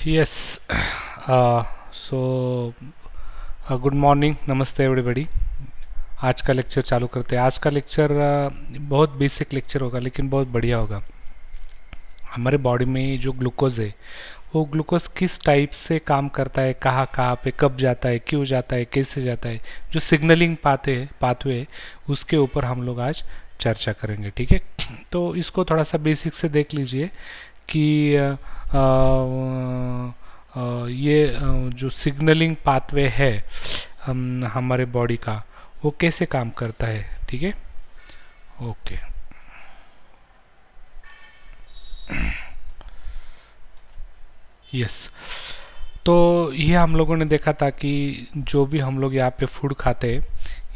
Yes. So good morning, नमस्ते everybody. आज का लेक्चर चालू करते हैं। आज का लेक्चर बहुत बेसिक लेक्चर होगा लेकिन बहुत बढ़िया होगा। हमारे बॉडी में जो ग्लूकोज है वो ग्लूकोज किस टाइप से काम करता है, कहाँ कहाँ पे कब जाता है, क्यों जाता है, कैसे जाता है, जो सिग्नलिंग पाथवे उसके ऊपर हम लोग आज चर्चा करेंगे। ठीक है, तो इसको थोड़ा सा बेसिक से देख लीजिए कि ये जो सिग्नलिंग पाथवे है हमारे बॉडी का, वो कैसे काम करता है। ठीक है, ओके। यस, तो ये हम लोगों ने देखा था कि जो भी हम लोग यहाँ पे फूड खाते हैं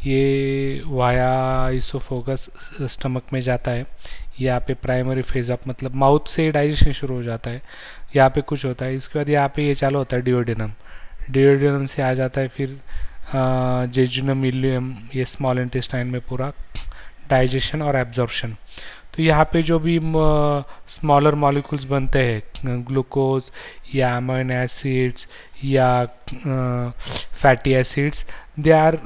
ये वाया इसोफोगस स्टमक में जाता है। यहाँ पे प्राइमरी फेज ऑफ मतलब माउथ से डाइजेशन शुरू हो जाता है, यहाँ पे कुछ होता है, इसके बाद यहाँ पे ये चालू होता है डिओडेनम। डिओडेनम से आ जाता है फिर जेजुनम, इलियम, ये स्मॉल इंटेस्टाइन में पूरा डाइजेशन और एब्जॉर्प्शन। तो यहाँ पे जो भी स्मॉलर मॉलिक्यूल्स बनते हैं, ग्लूकोज या अमीनो एसिड्स या fatty acids, they are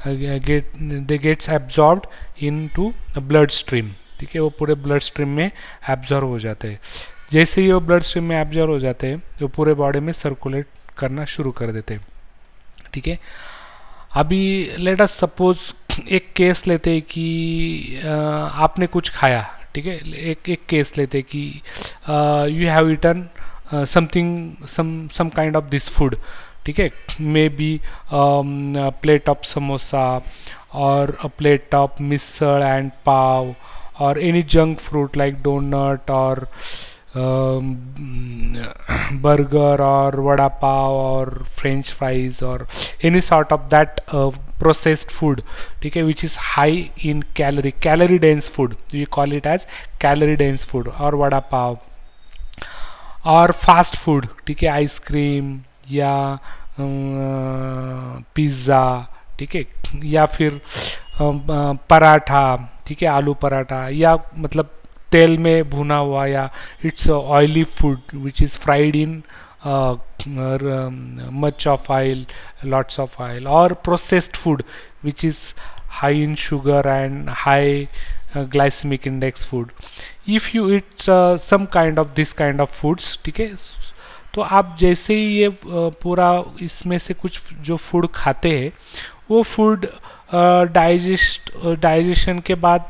they gets absorbed into blood stream. ठीक है, वो पूरे ब्लड स्ट्रीम में एब्जॉर्ब हो जाते हैं। जैसे ही वो ब्लड स्ट्रीम में एब्जॉर्ब हो जाते हैं वो पूरे बॉडी में सर्कुलेट करना शुरू कर देते हैं। ठीक है, अभी लेट अस सपोज एक केस लेते हैं कि आपने कुछ खाया। ठीक है, एक केस लेते हैं कि you have eaten something, some kind of this food. ठीक है, maybe plate of samosa और a plate of misal and pav or any junk fruit like donut or burger or vada pav or french fries or any sort of that processed food, ठीक है, which is high in calorie dense food, we call it as calorie dense food, और vada pav और fast food. ठीक है, ice cream या pizza, ठीक है, या फिर पराठा, ठीक है, आलू पराठा, या मतलब तेल में भुना हुआ, या it's oily food which is fried in much of oil, lots of oil, और processed food which is high in sugar and high glycemic index food. If you eat some kind of this kind of foods, ठीक है, तो आप जैसे ही ये पूरा इसमें से कुछ जो फूड खाते हैं वो फूड डाइजेशन के बाद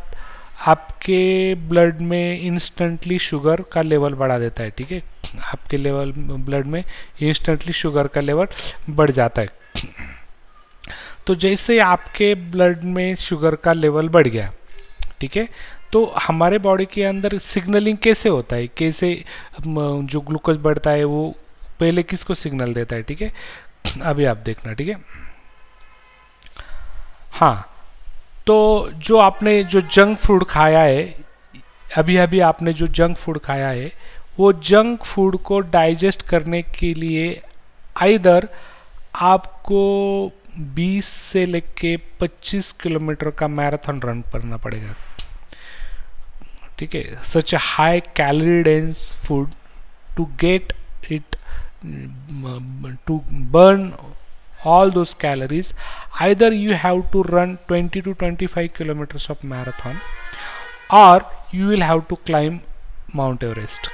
आपके ब्लड में इंस्टेंटली शुगर का लेवल बढ़ा देता है। ठीक है, आपके लेवल ब्लड में इंस्टेंटली शुगर का लेवल बढ़ जाता है। तो जैसे आपके ब्लड में शुगर का लेवल बढ़ गया, ठीक है, तो हमारे बॉडी के अंदर सिग्नलिंग कैसे होता है, कैसे जो ग्लूकोज बढ़ता है वो पहले किसको सिग्नल देता है। ठीक है, अभी आप देखना। ठीक है, हाँ, तो जो आपने जो जंक फूड खाया है, अभी अभी आपने जो जंक फूड खाया है, वो जंक फूड को डाइजेस्ट करने के लिए आइदर आपको 20 से लेके 25 किलोमीटर का मैराथन रन करना पड़ेगा। ठीक है, such a high calorie dense food to get it to burn all those calories, either you have to run 20 to 25 kilometers of marathon, or you will have to climb Mount Everest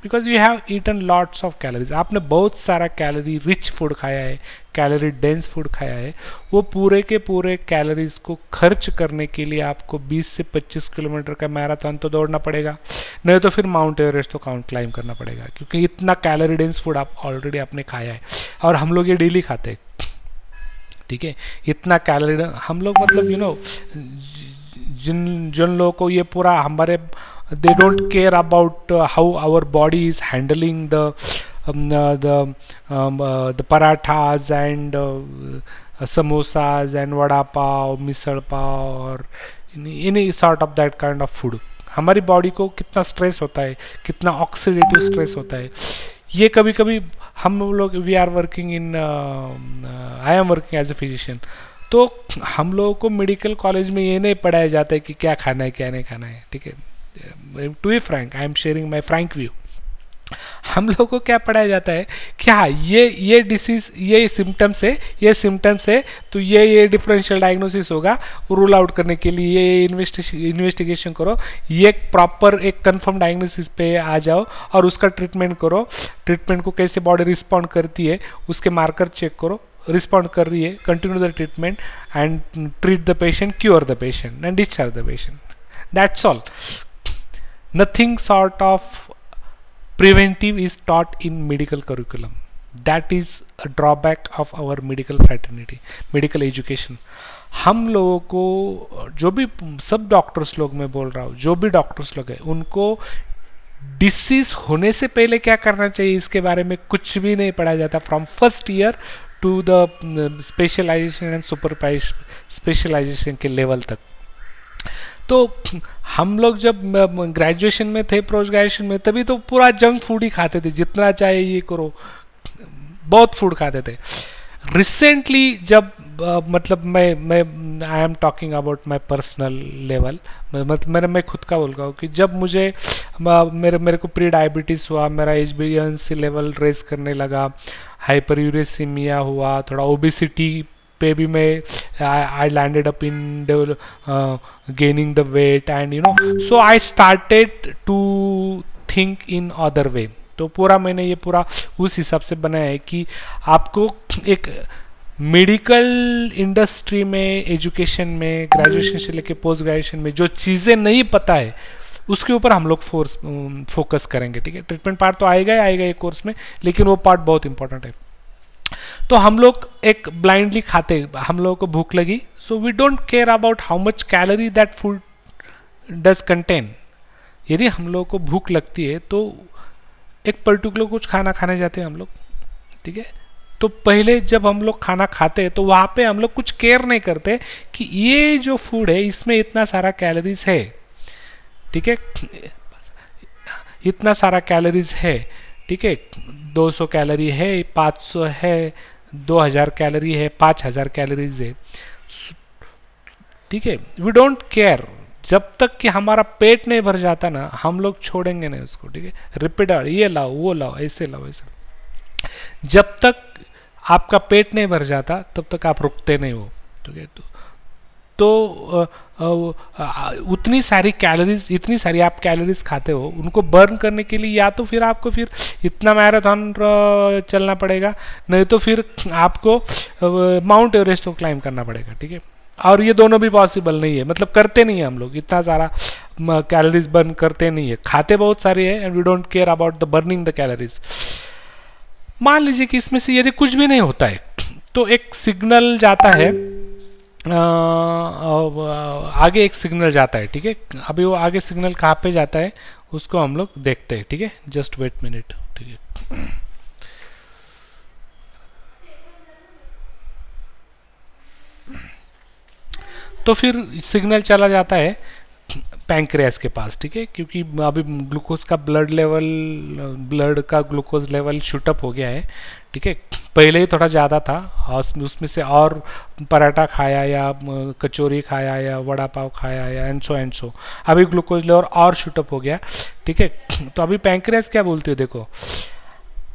because you have eaten lots of calories. आपने बहुत सारा calorie rich food खाया है, calorie dense food खाया है। वो पूरे के पूरे कैलोरीज को खर्च करने के लिए आपको 20 से 25 किलोमीटर का मैराथन तो दौड़ना पड़ेगा, नहीं तो फिर माउंट एवरेस्ट तो क्लाइम करना पड़ेगा, क्योंकि इतना कैलोरी डेंस फूड आप ऑलरेडी आपने खाया है और हम लोग ये डेली खाते हैं। ठीक है, इतना कैलोरी हम लोग मतलब जिन लोगों को ये पूरा हमारे they don't care about how our body is handling the parathas and samosas and vada pav, misal pav or any sort of that kind of food. हमारी बॉडी को कितना स्ट्रेस होता है, कितना ऑक्सीडेटिव स्ट्रेस होता है, ये कभी कभी हम लोग we are working in I am working as a physician, तो हम लोगों को मेडिकल कॉलेज में ये नहीं पढ़ाया जाता है कि क्या खाना है क्या नहीं खाना है। ठीक है, to be frank, I am sharing my frank view. हम लोगों को क्या पढ़ाया जाता है कि हाँ ये डिसीज, ये सिम्टम्स है, ये सिम्टम्स है, तो ये डिफरेंशियल डायग्नोसिस होगा, रूल आउट करने के लिए ये इन्वेस्टिगेशन करो, ये प्रॉपर एक कंफर्म डायग्नोसिस पे आ जाओ और उसका ट्रीटमेंट करो, ट्रीटमेंट को कैसे बॉडी रिस्पॉन्ड करती है उसके मार्कर चेक करो, रिस्पॉन्ड कर रही है, continue the treatment and treat the patient, cure the patient and discharge the patient, that's all. Nothing sort of preventive is taught in medical curriculum. That is a drawback of our medical fraternity, medical education. हम लोगों को जो भी सब doctors लोग, मैं बोल रहा हूँ जो भी डॉक्टर्स लोग हैं, उनको डिसीज होने से पहले क्या करना चाहिए इसके बारे में कुछ भी नहीं पढ़ाया जाता, from first year to the specialization and super specialization के लेवल तक. तो हम लोग जब ग्रेजुएशन में थे, पोस्ट ग्रेजुएशन में, तभी तो पूरा जंक फूड ही खाते थे, जितना चाहे ये करो, बहुत फूड खाते थे. रिसेंटली जब मतलब मैं I am talking about my personal level, मैं खुद का बोल रहा हूँ कि जब मुझे मेरे को प्री डायबिटीज़ हुआ, मेरा HbA1c लेवल रेस करने लगा, हाइपर यूरेसीमिया हुआ, थोड़ा ओबेसिटी पे भी मैं I landed up in gaining the weight and so I started to think in other way. तो पूरा मैंने ये पूरा उस हिसाब से बनाया है कि आपको एक मेडिकल इंडस्ट्री में, एजुकेशन में, ग्रेजुएशन से लेके पोस्ट ग्रेजुएशन में जो चीज़ें नहीं पता है उसके ऊपर हम लोग फोकस करेंगे. ठीक है, ट्रीटमेंट पार्ट तो आएगा ही आएगा एक कोर्स में, लेकिन वो पार्ट बहुत इंपॉर्टेंट है. तो हम लोग एक ब्लाइंडली खाते, हम लोगों को भूख लगी, so we don't care about how much calorie that food does contain. यदि हम लोगों को भूख लगती है तो एक पर्टिकुलर कुछ खाना खाने जाते हैं हम लोग. ठीक है, तो पहले जब हम लोग खाना खाते हैं तो वहाँ पे हम लोग कुछ केयर नहीं करते कि ये जो फूड है इसमें इतना सारा कैलोरीज है. ठीक है, इतना सारा कैलोरीज है. ठीक है, 200 कैलोरी है, 500 है, 2000 कैलोरी है, 5000 कैलोरीज है. ठीक है, वी डोंट केयर. जब तक कि हमारा पेट नहीं भर जाता ना, हम लोग छोड़ेंगे नहीं उसको. ठीक है, रिपीट, ये लाओ, वो लाओ, ऐसे लाओ, ऐसे. जब तक आपका पेट नहीं भर जाता तब तक आप रुकते नहीं हो. ठीक है, तो उतनी सारी कैलोरीज, इतनी सारी आप कैलोरीज खाते हो, उनको बर्न करने के लिए या तो फिर आपको फिर इतना मैराथन चलना पड़ेगा, नहीं तो फिर आपको माउंट एवरेस्ट को क्लाइम करना पड़ेगा. ठीक है, और ये दोनों भी पॉसिबल नहीं है, मतलब करते नहीं है हम लोग, इतना सारा कैलोरीज बर्न करते नहीं है, खाते बहुत सारी है and we don't care about the burning the calories. मान लीजिए कि इसमें से यदि कुछ भी नहीं होता है तो एक सिग्नल जाता है, आगे एक सिग्नल जाता है. ठीक है, अभी वो आगे सिग्नल कहाँ पे जाता है उसको हम लोग देखते हैं. ठीक है, जस्ट वेट मिनट. ठीक है, तो फिर सिग्नल चला जाता है पैंक्रियास के पास. ठीक है, क्योंकि अभी ग्लूकोज का ब्लड का ग्लूकोज लेवल शूटअप हो गया है. ठीक है, पहले ही थोड़ा ज़्यादा था और उसमें से और पराठा खाया या कचौरी खाया या वड़ा पाव खाया या एंड सो अभी ग्लूकोज लेवल और शूटअप हो गया. ठीक है, तो अभी पैंक्रियास क्या बोलती है, देखो,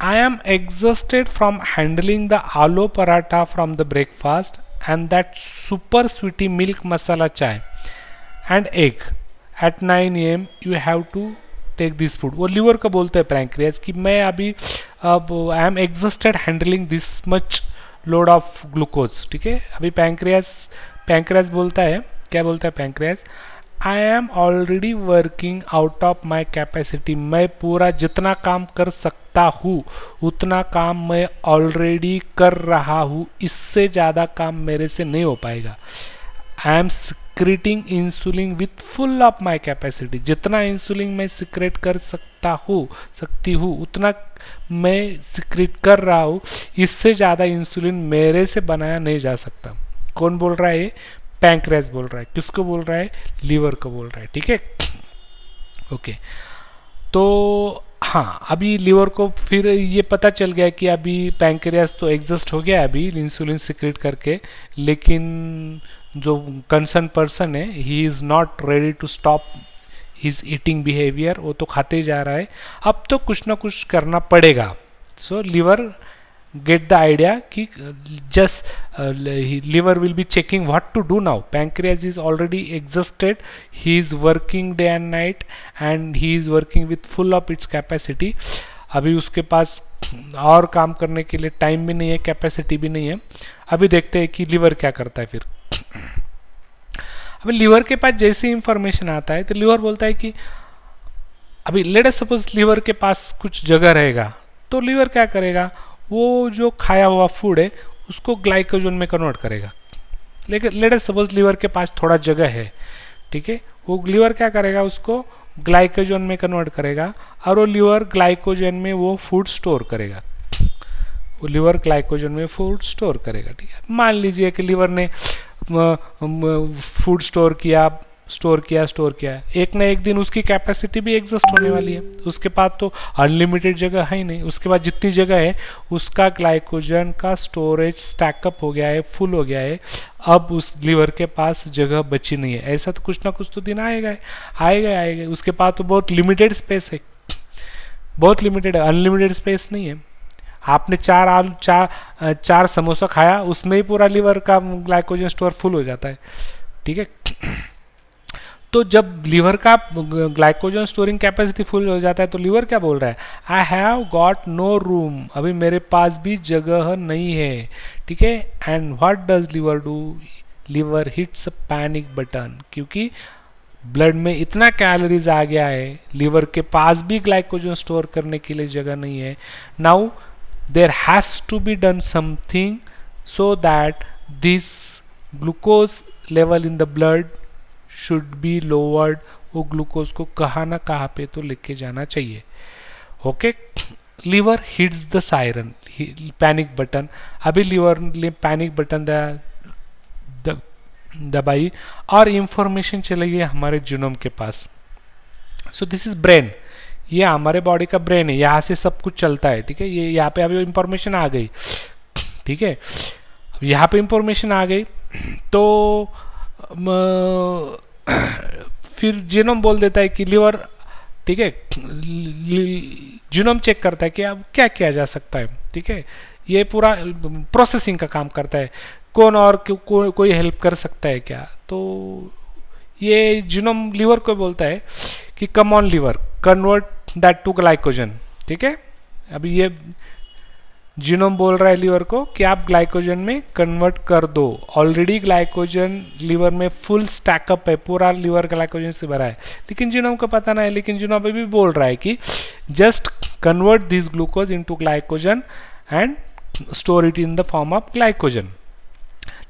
I am exhausted from handling the aloo paratha from the breakfast and that super sweetie milk masala chai and egg at 9 AM you have to take this food. वो लीवर का बोलते हैं पैंक्रियास कि मैं अभी अब I am exhausted handling this much load of glucose. ठीक है, अभी पैंक्रियास बोलता है, क्या बोलता है pancreas, I am already working out of my capacity. मैं पूरा जितना काम कर सकता हूँ उतना काम मैं ऑलरेडी कर रहा हूँ, इससे ज़्यादा काम मेरे से नहीं हो पाएगा. I am secreting insulin with full of my capacity. जितना इंसुलिन मैं सिक्रेट कर सकती हूँ उतना मैं सिक्रेट कर रहा हूँ, इससे ज़्यादा इंसुलिन मेरे से बनाया नहीं जा सकता. कौन बोल रहा है, पैंक्रियास बोल रहा है. किसको बोल रहा है, लीवर को बोल रहा है. ठीक है, ओके. तो हाँ, अभी लीवर को फिर ये पता चल गया कि अभी पैंक्रियास तो एग्जॉस्ट हो गया अभी इंसुलिन सिक्रेट करके, लेकिन जो कंसर्न पर्सन है he is not ready to stop his eating behaviour, वो तो खाते ही जा रहा है, अब तो कुछ ना कुछ करना पड़ेगा. सो लिवर get the idea कि just liver will be checking what to do now. Pancreas is already exhausted, he is working day and night and he is working with full of its capacity. अभी उसके पास और काम करने के लिए time भी नहीं है, कैपेसिटी भी नहीं है. अभी देखते हैं कि लिवर क्या करता है. फिर अभी लिवर के पास जैसे इंफॉर्मेशन आता है तो लिवर बोलता है कि अभी लेट अस सपोज लिवर के पास कुछ जगह रहेगा, तो लिवर क्या करेगा, वो जो खाया हुआ फूड है उसको ग्लाइकोजन में कन्वर्ट करेगा. लेकिन लेट अस सपोज लिवर के पास थोड़ा जगह है, ठीक है, वो लिवर क्या करेगा, उसको ग्लाइकोजन में कन्वर्ट करेगा और वो लिवर ग्लाइकोजन में वो फूड स्टोर करेगा. वो लिवर ग्लाइकोजन में फूड स्टोर करेगा. ठीक है, मान लीजिए कि लिवर ने फूड स्टोर किया, एक ना एक दिन उसकी कैपेसिटी भी एग्जॉस्ट होने वाली है. उसके पास तो अनलिमिटेड जगह है ही नहीं, उसके पास जितनी जगह है उसका ग्लाइकोजन का स्टोरेज स्टैकअप हो गया है, फुल हो गया है. अब उस लिवर के पास जगह बची नहीं है. ऐसा तो कुछ ना कुछ तो दिन आएगा. उसके पास तो बहुत लिमिटेड स्पेस है, बहुत लिमिटेड है, अनलिमिटेड स्पेस नहीं है. आपने चार समोसा खाया, उसमें ही पूरा लिवर का ग्लाइकोजन स्टोर फुल हो जाता है. ठीक है, तो जब लिवर का ग्लाइकोजन स्टोरिंग कैपेसिटी फुल हो जाता है तो लिवर क्या बोल रहा है, I have got no room, अभी मेरे पास भी जगह नहीं है. ठीक है, and what does liver do, liver hits a panic button, क्योंकि ब्लड में इतना कैलोरीज आ गया है, लिवर के पास भी ग्लाइकोजन स्टोर करने के लिए जगह नहीं है. Now there has to be done something so that this glucose level in the blood should be lowered. वो ग्लूकोज को कहाँ ना कहाँ पे तो लेके जाना चाहिए. Okay, liver hits the siren, panic button. अभी लिवर ने पैनिक बटन दबाई और इंफॉर्मेशन चली गई हमारे जीनोम के पास. सो दिस इज ब्रेन, ये हमारे बॉडी का ब्रेन है, यहाँ से सब कुछ चलता है. ठीक है, ये यहाँ पे अभी इंफॉर्मेशन आ गई. ठीक है, यहाँ पे इंफॉर्मेशन आ गई तो फिर जीनोम बोल देता है कि लिवर, ठीक है, जीनोम चेक करता है कि अब क्या किया जा सकता है. ठीक है, ये पूरा प्रोसेसिंग का काम करता है, कौन और कोई हेल्प कर सकता है क्या. तो ये जीनोम लिवर को बोलता है कि come on liver, convert that to glycogen. ठीक है, अभी ये जीनोम बोल रहा है लिवर को कि आप ग्लाइकोजन में कन्वर्ट कर दो. ऑलरेडी ग्लाइकोजन लिवर में फुल स्टैकअप है, पूरा लिवर ग्लाइकोजन से भरा है, लेकिन जीनोम को पता नहीं है. लेकिन जीनोम अभी भी बोल रहा है कि just convert this glucose into glycogen and store it in the form of glycogen.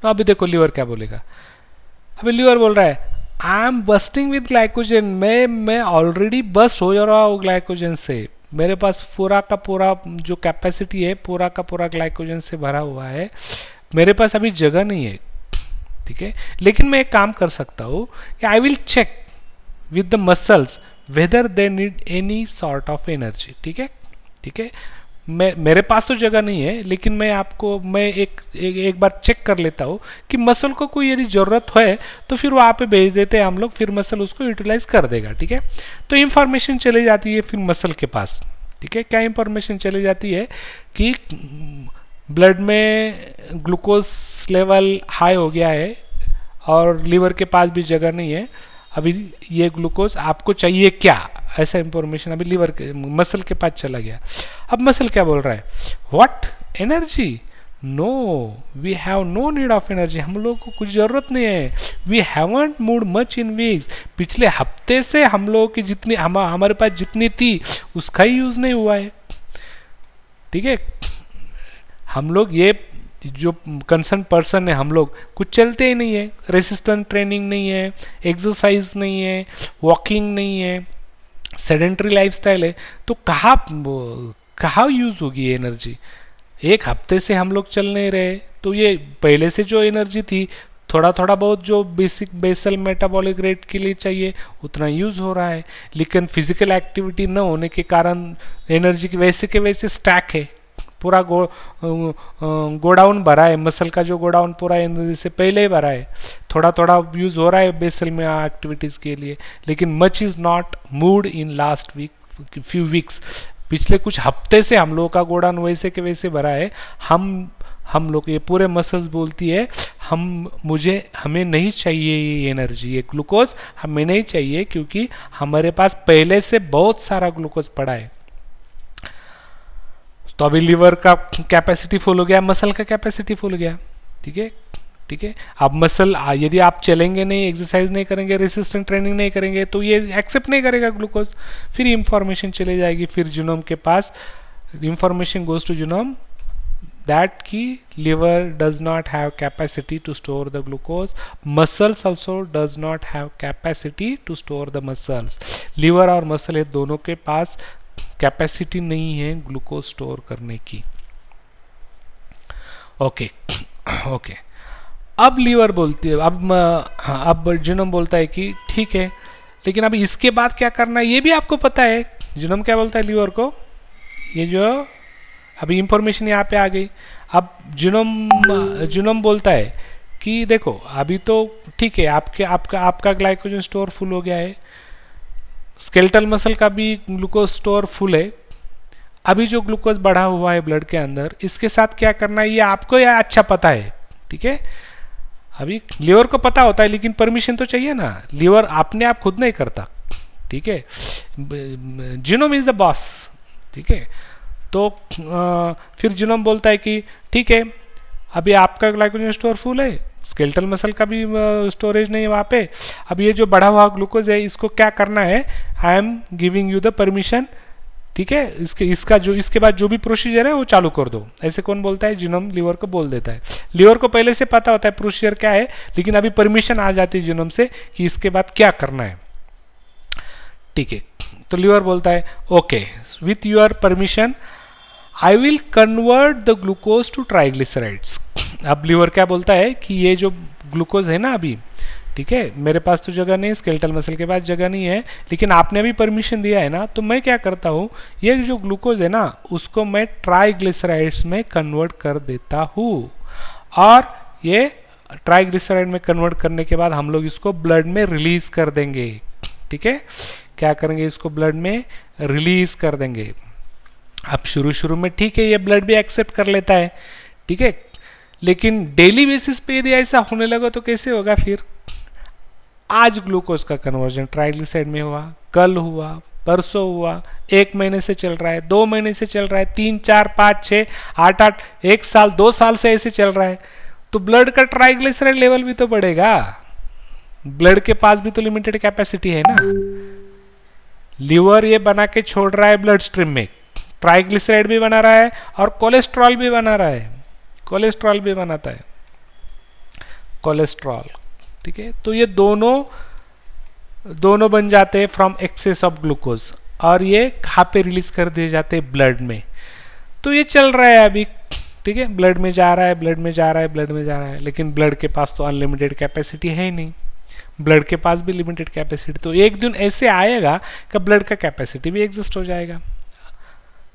तो अभी देखो लिवर क्या बोलेगा. अभी लिवर बोल रहा है I am busting with glycogen, मैं ऑलरेडी बस्ट हो जा रहा हूँ ग्लाइकोजन से, मेरे पास पूरा का पूरा जो कैपेसिटी है पूरा का पूरा ग्लाइकोजन से भरा हुआ है, मेरे पास अभी जगह नहीं है. ठीक है, लेकिन मैं एक काम कर सकता हूँ कि I will check with the muscles whether they need any sort of energy. ठीक है, मेरे पास तो जगह नहीं है, लेकिन मैं एक बार चेक कर लेता हूँ कि मसल को कोई यदि जरूरत है तो फिर वहाँ पे भेज देते हैं हम लोग, फिर मसल उसको यूटिलाइज कर देगा. ठीक है, तो इंफॉर्मेशन चली जाती है फिर मसल के पास. ठीक है, क्या इंफॉर्मेशन चली जाती है कि ब्लड में ग्लूकोज लेवल हाई हो गया है और लिवर के पास भी जगह नहीं है, अभी ये ग्लूकोज आपको चाहिए क्या, ऐसा इंफॉर्मेशन अभी लिवर के मसल के पास चला गया. अब मसल क्या बोल रहा है, what, energy, no, we have no need of energy, हम लोग को कुछ जरूरत नहीं है. We haven't moved much in weeks, पिछले हफ्ते से हम लोगों की जितनी हमारे पास जितनी थी उसका ही यूज नहीं हुआ है. ठीक है, हम लोग ये जो कंसर्न पर्सन है हम लोग कुछ चलते ही नहीं है, रेसिस्टेंट ट्रेनिंग नहीं है, एक्सरसाइज नहीं है, वॉकिंग नहीं है, सेडेंटरी लाइफस्टाइल है, तो कहाँ यूज होगी ये एनर्जी. एक हफ्ते से हम लोग चल नहीं रहे, तो ये पहले से जो एनर्जी थी थोड़ा बहुत जो बेसल मेटाबॉलिक रेट के लिए चाहिए उतना यूज हो रहा है, लेकिन फिजिकल एक्टिविटी न होने के कारण एनर्जी की वैसे के वैसे स्टैक है, पूरा गोडाउन भरा है, मसल का जो गोडाउन पूरा एनर्जी से पहले ही भरा है, थोड़ा थोड़ा यूज हो रहा है बेसल में एक्टिविटीज के लिए, लेकिन much is not moved in last week, few weeks. पिछले कुछ हफ्ते से हम लोगों का गोडाउन वैसे के वैसे भरा है। हम लोग ये पूरे मसल्स बोलती है हमें नहीं चाहिए ये एनर्जी, ये ग्लूकोज हमें नहीं चाहिए, क्योंकि हमारे पास पहले से बहुत सारा ग्लूकोज पड़ा है। तो अभी लीवर का कैपेसिटी फुल हो गया, मसल का कैपेसिटी फुल हो गया। ठीक है, ठीक है। अब मसल यदि आप चलेंगे नहीं, एक्सरसाइज नहीं करेंगे, रेसिस्टेंट ट्रेनिंग नहीं करेंगे, तो ये एक्सेप्ट नहीं करेगा ग्लूकोज, फिर इंफॉर्मेशन चले जाएगी, फिर जीनोम के पास information goes to genome that ki liver does not have capacity to store the glucose, muscles also does not have capacity to store the muscles। liver और muscle ये दोनों के पास कैपेसिटी नहीं है ग्लूकोज स्टोर करने की। ओके ओके, अब liver बोलती है, अब जीनोम बोलता है कि ठीक है, लेकिन अब इसके बाद क्या करना है ये भी आपको पता है। जीनोम क्या बोलता है लीवर को, ये जो अभी इंफॉर्मेशन यहाँ पे आ गई। अब जीनोम बोलता है कि देखो अभी तो ठीक है, आपका ग्लाइकोजन स्टोर फुल हो गया है, स्केलेटल मसल का भी ग्लूकोज स्टोर फुल है, अभी जो ग्लूकोज बढ़ा हुआ है ब्लड के अंदर, इसके साथ क्या करना है ये आपको या अच्छा पता है। ठीक है, अभी लीवर को पता होता है, लेकिन परमिशन तो चाहिए ना, लीवर अपने आप खुद नहीं करता। ठीक है, जीनोम इज द बॉस। ठीक है, तो फिर जीनोम बोलता है कि ठीक है, अभी आपका ग्लाइकोजन स्टोर फुल है, स्केलेटल मसल का भी स्टोरेज नहीं है वहाँ पे, अब ये जो बढ़ा हुआ ग्लूकोज है इसको क्या करना है, I am giving you the permission. ठीक है, इसके बाद जो भी प्रोसीजर है वो चालू कर दो। ऐसे कौन बोलता है, जीनोम लीवर को बोल देता है। लीवर को पहले से पता होता है प्रोसीजर क्या है, लेकिन अभी परमिशन आ जाती है जीनोम से कि इसके बाद क्या करना है। ठीक है, तो लीवर बोलता है okay, with your permission I will convert the glucose to triglycerides. अब लीवर क्या बोलता है कि ये जो ग्लूकोज है ना अभी, ठीक है, मेरे पास तो जगह नहीं, स्केलेटल मसल के पास जगह नहीं है, लेकिन आपने अभी परमिशन दिया है ना, तो मैं क्या करता हूँ, ये जो ग्लूकोज है ना उसको मैं ट्राइग्लिसराइड्स में कन्वर्ट कर देता हूँ, और ये ट्राइग्लिसराइड में कन्वर्ट करने के बाद हम लोग इसको ब्लड में रिलीज कर देंगे। ठीक है, क्या करेंगे, इसको ब्लड में रिलीज कर देंगे। अब शुरू में ठीक है, ये ब्लड भी एक्सेप्ट कर लेता है। ठीक है, लेकिन डेली बेसिस पे यदि ऐसा होने लगा तो कैसे होगा फिर। आज ग्लूकोज का कन्वर्जन ट्राइग्लिसराइड में हुआ, कल हुआ, परसों हुआ, 1 महीने से चल रहा है, 2 महीने से चल रहा है, 3, 4, 5, 6, 8, 1 साल, 2 साल से ऐसे चल रहा है, तो ब्लड का ट्राइग्लिसराइड लेवल भी तो बढ़ेगा। ब्लड के पास भी तो लिमिटेड कैपेसिटी है ना। लीवर ये बना के छोड़ रहा है ब्लड स्ट्रीम में, ट्राइग्लिसराइड भी बना रहा है और कोलेस्ट्रॉल भी बना रहा है, कोलेस्ट्रॉल भी बनाता है, कोलेस्ट्रॉल। ठीक है, तो ये दोनों बन जाते हैं फ्रॉम एक्सेस ऑफ ग्लूकोज, और ये कहाँ पे रिलीज कर दिए जाते हैं, ब्लड में। तो ये चल रहा है अभी। ठीक है, ब्लड में जा रहा है, ब्लड में जा रहा है, ब्लड में जा रहा है, लेकिन ब्लड के पास तो अनलिमिटेड कैपेसिटी है ही नहीं, ब्लड के पास भी लिमिटेड कैपेसिटी। तो एक दिन ऐसे आएगा कि ब्लड का कैपेसिटी भी एग्जिस्ट हो जाएगा।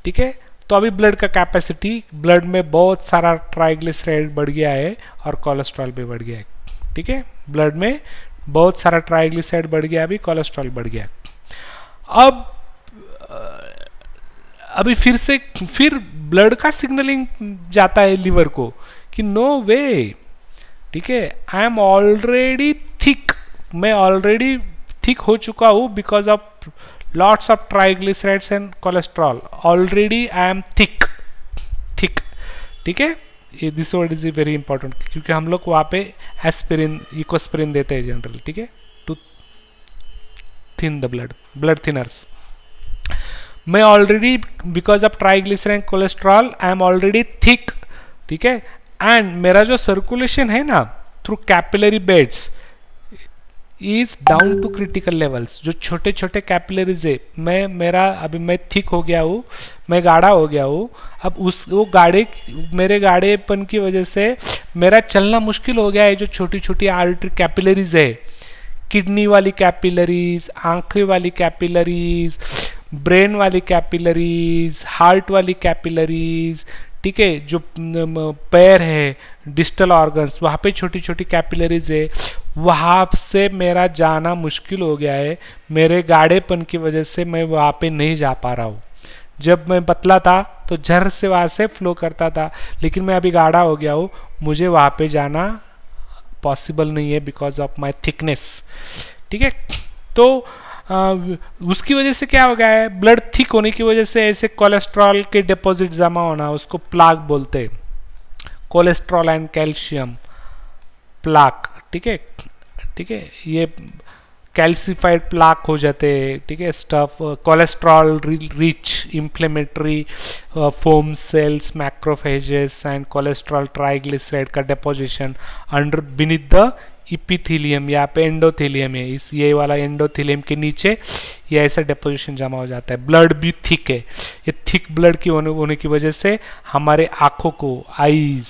ठीक है, तो अभी ब्लड का कैपेसिटी, ब्लड में बहुत सारा ट्राइग्लिसराइड बढ़ गया है और कोलेस्ट्रॉल भी बढ़ गया है। ठीक है, ब्लड में बहुत सारा ट्राइग्लिसराइड बढ़ गया, अभी कोलेस्ट्रॉल बढ़ गया। अब अभी फिर ब्लड का सिग्नलिंग जाता है लीवर को कि नो वे, ठीक है, आई एम ऑलरेडी थिक, मैं ऑलरेडी थिक हो चुका हूँ because of lots of triglycerides and cholesterol, already I am thick. ठीक है, ये this word is very important, क्योंकि हम लोग वहाँ पे एस्पिरिन, इकोस्पिरिन देते हैं जनरली। ठीक है, to thin the blood thinners. मैं already because of triglyceride cholesterol I am already thick. ठीक है, एंड मेरा जो सर्कुलेशन है ना through capillary beds is down to critical levels. जो छोटे छोटे कैपिलरीज है, मैं थिक हो गया हूँ, मैं गाढ़ा हो गया हूँ। अब मेरे गाढ़ेपन की वजह से मेरा चलना मुश्किल हो गया है। जो छोटी छोटी आर्टरी कैपिलरीज है, किडनी वाली कैपिलरीज, आंखें वाली कैपिलरीज, ब्रेन वाली कैपिलरीज, हार्ट वाली कैपिलरीज, ठीक है, जो पैर है, डिस्टल ऑर्गन्स, वहाँ पे छोटी छोटी कैपिलरीज है, वहाँ से मेरा जाना मुश्किल हो गया है। मेरे गाढ़ेपन की वजह से मैं वहाँ पे नहीं जा पा रहा हूँ। जब मैं पतला था तो झर से वहाँ से फ्लो करता था, लेकिन मैं अभी गाढ़ा हो गया हूँ, मुझे वहाँ पे जाना पॉसिबल नहीं है बिकॉज ऑफ माई थिकनेस। ठीक है, तो उसकी वजह से क्या हो गया है, ब्लड थिक होने की वजह से ऐसे कोलेस्ट्रॉल के डिपॉजिट जमा होना, उसको प्लाक बोलते हैं, कोलेस्ट्रॉल एंड कैल्शियम प्लाक। ठीक है, ठीक है, ये कैल्सिफाइड प्लाक हो जाते हैं। ठीक है, stuff cholesterol rich inflammatory foam cells, macrophages and cholesterol triglyceride का deposition under beneath the epithelium, यहाँ पे एंडोथीलियम है, इस ये वाला एंडोथीलियम के नीचे ये ऐसा डिपोजिशन जमा हो जाता है। ब्लड भी थिक है, ये थिक ब्लड की होने की वजह से हमारे आंखों को, eyes,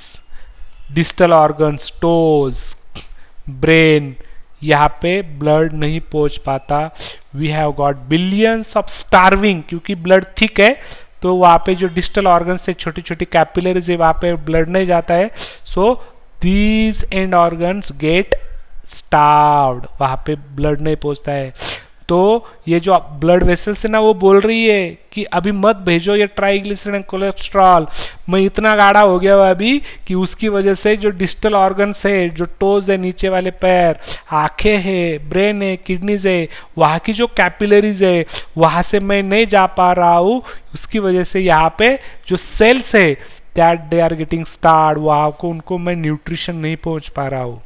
distal organs, toes, brain, यहाँ पे ब्लड नहीं पहुंच पाता। We have got billions of starving, क्योंकि ब्लड थिक है तो वहाँ पे जो डिस्टल ऑर्गन से छोटी छोटी कैपिलरीज है वहाँ पे ब्लड नहीं जाता है, so these end organs get starved, वहाँ पे ब्लड नहीं पहुँचता है। तो ये जो ब्लड वेसल्स है ना, वो बोल रही है कि अभी मत भेजो ये ट्राइग्लिसराइड एंड कोलेस्ट्रॉल, मैं इतना गाढ़ा हो गया हूँ अभी कि उसकी वजह से जो डिस्टल ऑर्गन्स है, जो टोज है, नीचे वाले पैर, आंखें है, ब्रेन है, किडनीज है, वहाँ की जो कैपिलरीज है वहाँ से मैं नहीं जा पा रहा हूँ। उसकी वजह से यहाँ पे जो सेल्स है दैट दे आर गेटिंग स्टार्ड, वहाँ को उनको मैं न्यूट्रिशन नहीं पहुँच पा रहा हूँ,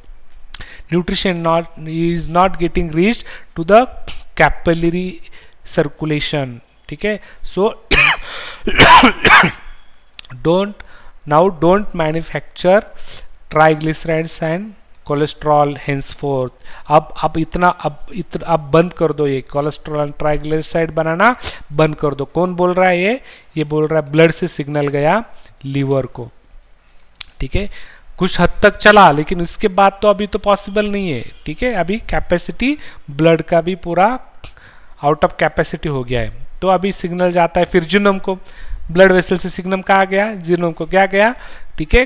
nutrition is not getting reached to the capillary circulation. ठीक है, so don't manufacture triglycerides and cholesterol henceforth. अब बंद कर दो, ये कोलेस्ट्रॉल एंड ट्राइग्लिसराइड बनाना बंद कर दो। कौन बोल रहा है ये बोल रहा है ब्लड से सिग्नल गया लीवर को। ठीक है, कुछ हद तक चला, लेकिन इसके बाद तो अभी तो पॉसिबल नहीं है। ठीक है, अभी कैपेसिटी ब्लड का भी पूरा आउट ऑफ कैपेसिटी हो गया है, तो अभी सिग्नल जाता है फिर जिनोम को। ब्लड वेसल से सिग्नल कहाँ गया, जिनोम को क्या गया। ठीक है,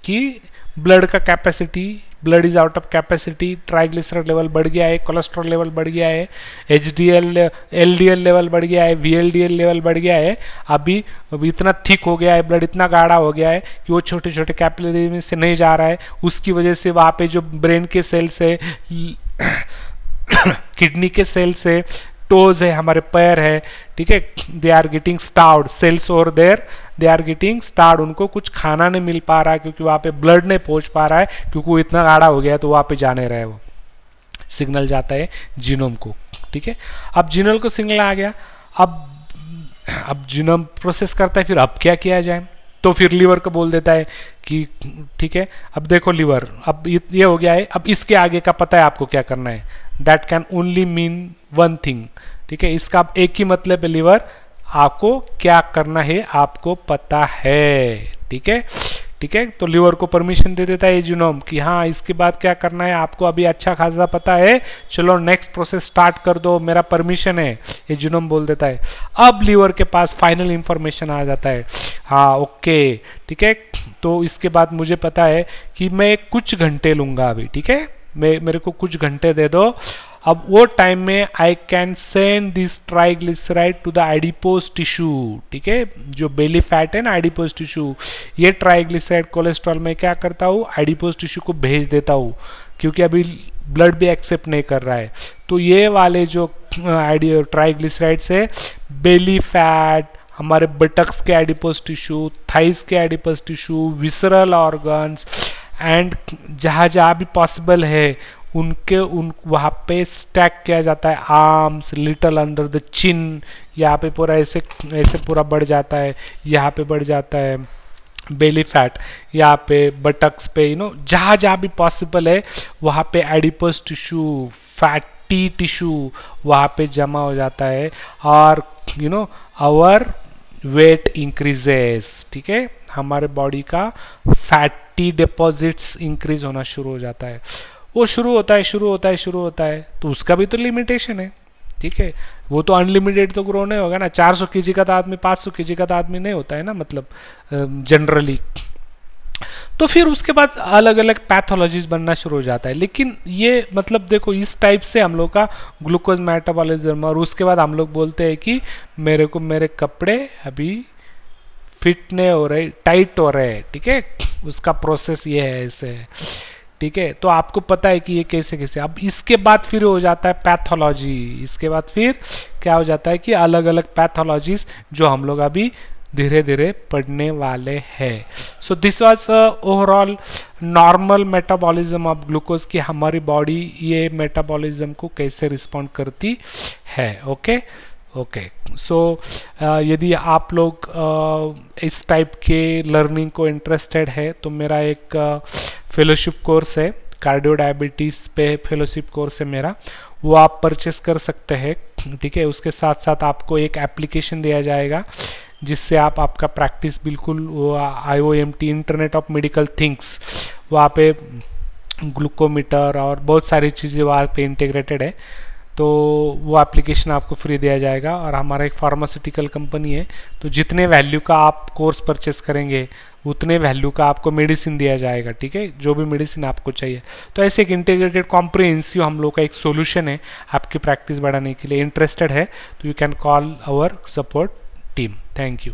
कि ब्लड का capacity, blood is out of capacity, triglyceride level बढ़ गया है, कोलेस्ट्रॉल लेवल बढ़ गया है, एचडीएल एलडीएल लेवल बढ़ गया है, वीएलडीएल लेवल बढ़ गया है। अभी इतना थिक हो गया है, ब्लड इतना गाढ़ा हो गया है कि वो छोटे छोटे कैपिलरी में से नहीं जा रहा है। उसकी वजह से वहाँ पे जो ब्रेन के सेल्स है, किडनी के सेल्स है, टोज है, हमारे पैर है, ठीक है, they are getting starved, cells over there they are getting starved, उनको कुछ खाना नहीं मिल पा रहा है क्योंकि वहाँ पे ब्लड नहीं पहुँच पा रहा है, क्योंकि वो इतना गाढ़ा हो गया है, तो वहाँ पे जाने रहा है, वो सिग्नल जाता है जीनोम को। ठीक है, अब जीनोम को सिग्नल आ गया, अब जीनोम प्रोसेस करता है, फिर अब क्या किया जाए, तो फिर लीवर को बोल देता है कि ठीक है, अब देखो लीवर, अब ये हो गया है, अब इसके आगे का पता है आपको क्या करना है, that can only mean one thing. ठीक है, इसका एक ही मतलब है लीवर, आपको क्या करना है आपको पता है। ठीक है, ठीक है, तो लीवर को परमिशन दे देता है जीनोम कि हाँ इसके बाद क्या करना है आपको अभी अच्छा खासा पता है, चलो नेक्स्ट प्रोसेस स्टार्ट कर दो, मेरा परमिशन है, ये जीनोम बोल देता है। अब लीवर के पास फाइनल इंफॉर्मेशन आ जाता है, हाँ ओके ठीक है, तो इसके बाद मुझे पता है कि मैं कुछ घंटे लूंगा अभी। ठीक है, मेरे को कुछ घंटे दे दो, अब वो टाइम में I can send this triglyceride to the adipose tissue. ठीक है, जो बेली फैट है ना, एडिपोज टिश्यू, ये ट्राइग्लिसराइड कोलेस्ट्रॉल में क्या करता हूँ, एडिपोज टिश्यू को भेज देता हूँ, क्योंकि अभी ब्लड भी एक्सेप्ट नहीं कर रहा है। तो ये वाले जो ट्राइग्लिसराइड्स है, बेली फैट, हमारे बटक्स के एडिपोज टिश्यू, थाइस के adipose tissue, visceral organs and जहाँ भी पॉसिबल है उन वहाँ पे स्टैक किया जाता है। Arms, little under the chin, यहाँ पे पूरा ऐसे पूरा बढ़ जाता है, यहाँ पे बढ़ जाता है बेली फैट, यहाँ पे बटक्स पे, जहाँ भी पॉसिबल है वहाँ पे एडिपोज टिश्यू, फैटी टिश्यू वहाँ पे जमा हो जाता है, और आवर वेट इंक्रीजेस। ठीक है, हमारे बॉडी का फैटी डिपॉजिट्स इंक्रीज होना शुरू हो जाता है। वो शुरू होता है, तो उसका भी तो लिमिटेशन है। ठीक है। वो तो अनलिमिटेड तो ग्रो नहीं होगा ना, 400 केजी का तो आदमी 500 केजी का तो आदमी नहीं होता है ना, मतलब जनरली। तो फिर उसके बाद अलग अलग पैथोलॉजीज बनना शुरू हो जाता है। लेकिन ये मतलब देखो इस टाइप से हम लोग का ग्लूकोज मेटाबॉलिज्म, और उसके बाद हम लोग बोलते हैं कि मेरे को मेरे कपड़े अभी फिट नहीं हो रहे, टाइट हो रहे हैं, ठीक है, उसका प्रोसेस ये है, ऐसे है, ठीक है। तो आपको पता है कि ये कैसे कैसे। अब इसके बाद फिर हो जाता है पैथोलॉजी, इसके बाद फिर क्या हो जाता है कि अलग अलग पैथोलॉजीज जो हम लोग अभी धीरे धीरे पढ़ने वाले हैं। So this was overall normal metabolism of glucose की हमारी बॉडी ये मेटाबॉलिज्म को कैसे रिस्पॉन्ड करती है। Okay okay. सो यदि आप लोग इस टाइप के लर्निंग को इंटरेस्टेड है तो मेरा एक फेलोशिप कोर्स है, कार्डियो डायबिटीज़ पे फेलोशिप कोर्स है मेरा, वो आप परचेस कर सकते हैं, ठीक है। उसके साथ साथ आपको एक एप्लीकेशन दिया जाएगा जिससे आप आपका प्रैक्टिस बिल्कुल वो IOMT internet of medical things, वहाँ पे ग्लूकोमीटर और बहुत सारी चीज़ें वहाँ पे इंटीग्रेटेड है, तो वो एप्लीकेशन आपको फ्री दिया जाएगा। और हमारा एक फार्मास्यूटिकल कंपनी है, तो जितने वैल्यू का आप कोर्स परचेस करेंगे उतने वैल्यू का आपको मेडिसिन दिया जाएगा, ठीक है, जो भी मेडिसिन आपको चाहिए। तो ऐसे एक इंटीग्रेटेड कॉम्प्रिहेंसिव हम लोग का एक सोल्यूशन है आपकी प्रैक्टिस बढ़ाने के लिए। इंटरेस्टेड है तो you can call our support team. Thank you.